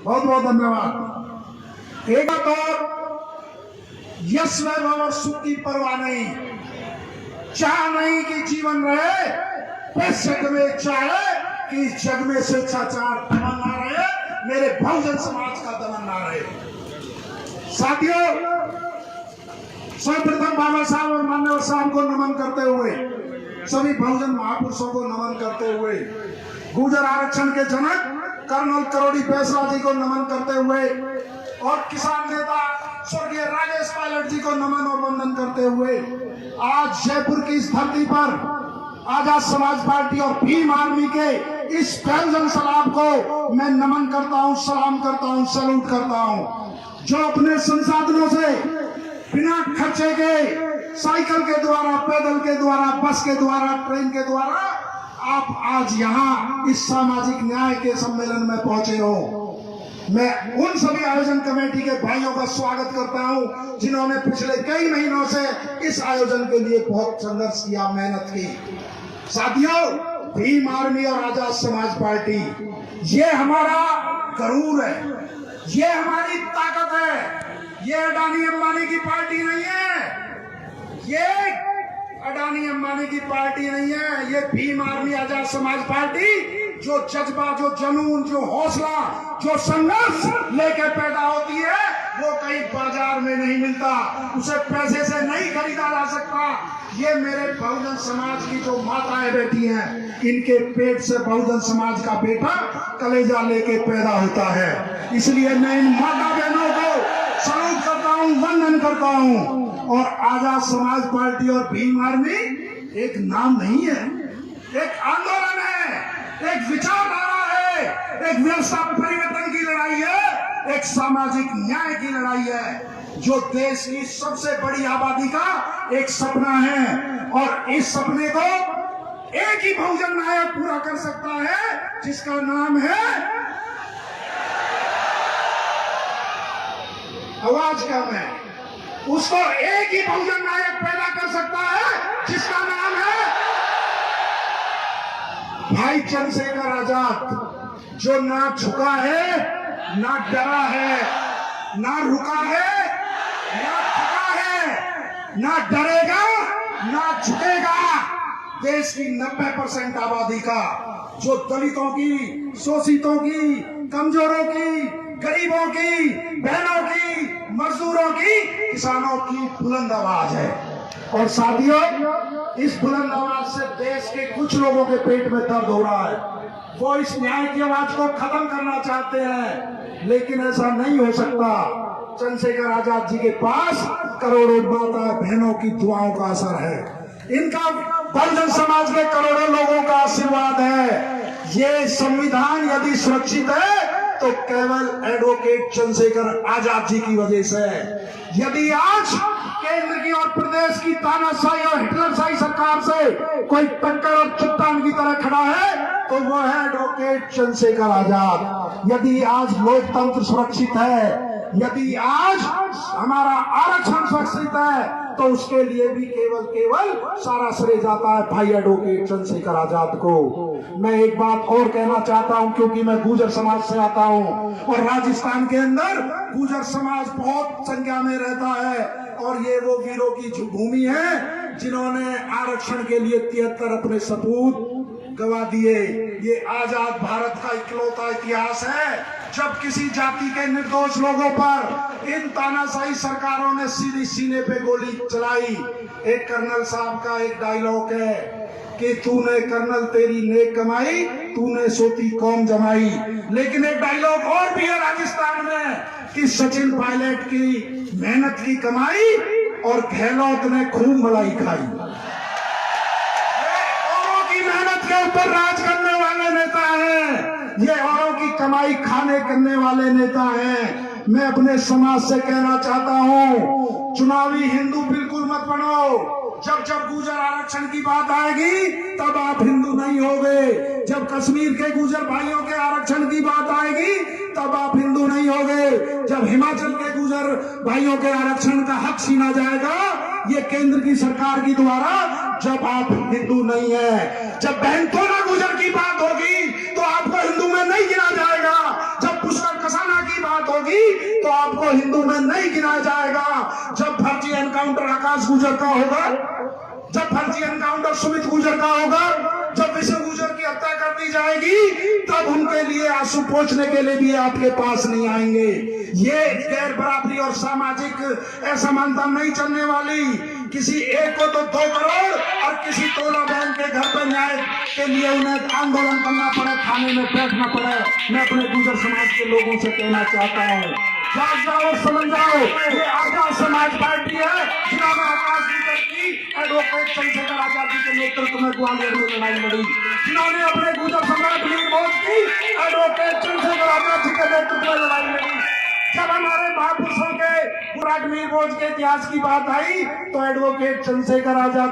बहुत बहुत धन्यवाद। एक और यश वैभव और सुख की परवाह नहीं, चाह नहीं कि जीवन रहे इस जग में, चाहे कि इस जग में शिष्टाचार दमन ना रहे, मेरे बहुजन समाज का दमन ना रहे। साथियों, सर्वप्रथम बाबा साहब और मान्यवर साहब को नमन करते हुए, सभी बहुजन महापुरुषों को नमन करते हुए, गुर्जर आरक्षण के जनक कर्नल करोड़ी पेशवा जी को नमन करते हुए और किसान नेता स्वर्गीय राजेश पायलट जी को नमन और वंदन करते हुए आज जयपुर की इस धरती पर आजाद समाज पार्टी और भीम आर्मी के इस बहुजन सलाब को मैं नमन करता हूं, सलाम करता हूं, सैल्यूट करता हूं। जो अपने संसाधनों से बिना खर्चे के, साइकिल के द्वारा, पैदल के द्वारा, बस के द्वारा, ट्रेन के द्वारा आप आज यहाँ इस सामाजिक न्याय के सम्मेलन में पहुंचे हो, मैं उन सभी आयोजन कमेटी के भाइयों का स्वागत करता हूं जिन्होंने पिछले कई महीनों से इस आयोजन के लिए बहुत संघर्ष किया, मेहनत की। साथियों, भीम आर्मी और आजाद समाज पार्टी ये हमारा गरूर है, ये हमारी ताकत है। ये अडानी अंबानी की पार्टी नहीं है, ये अडानी अंबानी की पार्टी नहीं है, ये भीम आर्मी आजाद समाज पार्टी जो जज्बा, जो जुनून, जो हौसला, जो संघर्ष लेके पैदा होती है वो कहीं बाजार में नहीं मिलता, उसे पैसे से नहीं खरीदा जा सकता। ये मेरे बहुजन समाज की जो माताएं बैठी हैं, इनके पेट से बहुजन समाज का बेटा कलेजा लेके पैदा होता है। इसलिए मैं इन माता बहनों को सल्यूट करता हूँ, वंदन करता हूँ। और आजाद समाज पार्टी और भीम आर्मी एक नाम नहीं है, एक आंदोलन है, एक विचारधारा है, एक व्यवस्था परिवर्तन की लड़ाई है, एक सामाजिक न्याय की लड़ाई है, जो देश की सबसे बड़ी आबादी का एक सपना है। और इस सपने को एक ही बहुजन नायक पूरा कर सकता है, जिसका नाम है, आवाज कम है, उसको एक ही बहुजन नायक पैदा कर सकता है जिसका नाम है भाई चंद्रशेखर आजाद, जो ना झुका है, ना डरा है, ना रुका है, ना थका है, ना डरेगा, ना झुकेगा। देश की 90% आबादी का, जो दलितों की, शोषितों की, कमजोरों की, गरीबों की, बहनों की, मजदूरों की, किसानों की बुलंद आवाज है। और साथियों, इस बुलंद आवाज से देश के कुछ लोगों के पेट में दर्द हो रहा है, वो इस न्याय की आवाज को खत्म करना चाहते हैं, लेकिन ऐसा नहीं हो सकता। चंद्रशेखर आजाद जी के पास करोड़ों माता बहनों की दुआओं का असर है, इनका बहुजन समाज के करोड़ों लोगों का आशीर्वाद है। ये संविधान यदि सुरक्षित है तो केवल एडवोकेट चंद्रशेखर आजाद जी की वजह से। यदि आज केंद्र की और प्रदेश की तानाशाही और हिटलरशाही सरकार से कोई टक्कर और चट्टान की तरह खड़ा है तो वो है एडवोकेट चंद्रशेखर आजाद। यदि आज लोकतंत्र सुरक्षित है, यदि आज हमारा आरक्षण सुरक्षित है, तो उसके लिए भी केवल सारा श्रेय जाता है भाई एडवोकेट चंद्रशेखर आजाद को। मैं एक बात और कहना चाहता हूं, क्योंकि मैं गुर्जर समाज से आता हूं और राजस्थान के अंदर गुर्जर समाज बहुत संख्या में रहता है, और ये वो वीरों की भूमि है जिन्होंने आरक्षण के लिए 73 अपने सपूत गवा दिए। ये आजाद भारत का इकलौता इतिहास है जब किसी जाति के निर्दोष लोगों पर इन तानाशाही सरकारों ने सीधी सीने पे गोली चलाई। एक कर्नल साहब का एक डायलॉग है कि तूने कर्नल तेरी नेक कमाई, तूने सोती कौम जमाई। लेकिन एक डायलॉग और भी है राजस्थान में कि सचिन पायलट की मेहनत की कमाई और गहलोत ने खूब मलाई खाई। औरों की मेहनत के ऊपर राज करने वाले नेता हैं, ये औरों की कमाई खाने करने वाले नेता हैं। मैं अपने समाज से कहना चाहता हूं, चुनावी हिंदू बिल्कुल मत बनो। जब जब गुर्जर आरक्षण की बात आएगी तब आप हिंदू नहीं होगे। जब कश्मीर के गुर्जर भाइयों के आरक्षण की बात आएगी तब आप हिंदू नहीं होगे। जब हिमाचल के गुर्जर भाइयों के आरक्षण का हक छीना जाएगा ये केंद्र की सरकार की द्वारा, जब आप हिंदू नहीं है। जब बहनतोना गुर्जर की बात होगी तो आपको हिंदू में नहीं गिना जाएगा। जब पुष्कर कसाना होगी तो आपको हिंदू में नहीं गिना जाएगा। जब फर्जी एनकाउंटर आकाश गुजर का होगा, जब फर्जी एनकाउंटर सुमित गुजर का होगा, जब विष्णु गुजर की हत्या कर दी जाएगी, तब उनके लिए आंसू पोंछने के लिए भी आपके पास नहीं आएंगे। ये गैर बराबरी और सामाजिक असमानता नहीं चलने वाली। किसी एक को तो 2 करोड़ और किसी तोला बहन के घर पर न्याय के लिए उन्हें आंदोलन करना पड़े, थाने में बैठना पड़े। मैं अपने गुजर समाज के लोगों से कहना चाहता हूँ, जाग जाओ, समझ जाओ, ये आजाद समाज पार्टी है जिन्होंने आकाश गुजर की एडवोकेट चंद्रशेखर आजाद जी के नेतृत्व में ग्वालियर में लड़ाई लड़ी, जिन्होंने अपने गुजर सम्राट वीर भोज की एडवोकेट चंद्रशेखर आजाद जी के नेतृत्व में लड़ाई लड़ी। जब हमारे महापुरुषों के सम्राट वीर भोज के इतिहास की बात आई तो एडवोकेट चंद्रशेखर आजाद